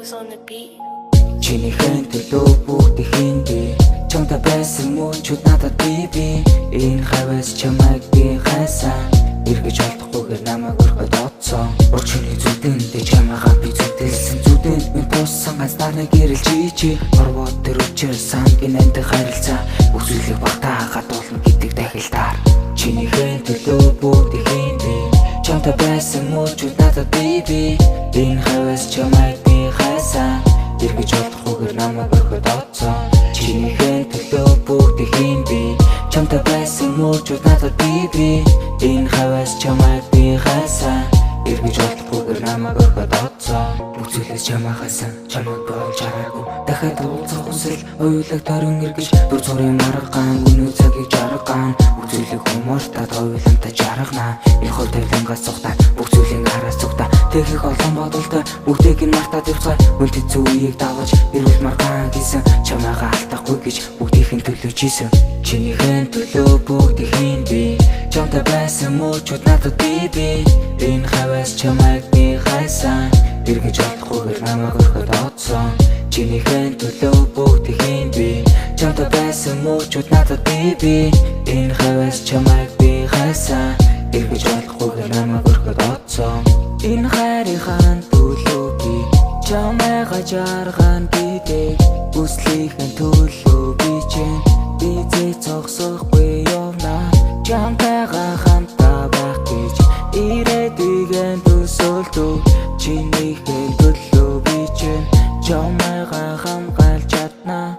Kings on the beat. Чинийхэн төлөө бүгдийн би чамтай байсан мөчүүд надад би энэ хавьяас чамайг би хайсан эргэж олдохгүйгээр намайг өрхөд оцсон Орчны зүтэндээ чамайгаа би зүтэлсэн зүтэнд минь туссан ганцаараа гэрэл чи орвоод тэр өчөр сангийн энд харилцаа бүх зүйлийг багтаагаад болно гэдэг дахилтаар Чинийхэн төлөө бүгдийн би чамтай байсан мөчүүд надад би энэ хавьяас чамайг би хайсан эргэж олдохгүйгээр намайг өрхөд оцсон Чинийхэн төлөө бүгдийн би чамтай байсан мөчүүд надад би энэ хавьяас чамайг би хайсан эргэж олдохгүйгээр намайг өрхөд оцсон бүх зүйлээс чамайг хайсан чамайг болж хараагүй дахиад уулзах хүсэл уйлаг тойрон эргэж дүр зургийн аргаан өнөө цагийг жарган бүх зүйлийг humorтад ойлонтой жаргана энэ хөл тавилангаас цугтаа бүх зүйлийг хараас цугтаа Тэгэх олон бодолтой бүгдийг нь мартаад явцгаа Үнтэй зүг үеийг даваж эрүүл маргаан хийсэн Чамайгаа алдахгүй гэж бүгдийнх нь төлөөж ийсэн Чинийхэн төлөө бүгдийн би Чамтай байсан мөчүүд надад би энэ хавьяас чамайг би хайсан эргэж олдохгүйгээр намайг өрхөд оцсон Чинийхэн төлөө бүгдийн би Чамтай байсан мөчүүд надад би энэ хавьяас чамайг би хайсан эргэж олдохгүйгээр намайг өрхөд оцсон Энэ хайрынхаа төлөө би чамайгаа жарган гэдэг Үслийнхэн төлөө би чинь бизээ зогсохгүй явна Чамтайгаа хамтаа байх гэж ирээдүйн төсөөлтөө Чинийхэн төлөө би чинь чамайгаа хамгаалж чадна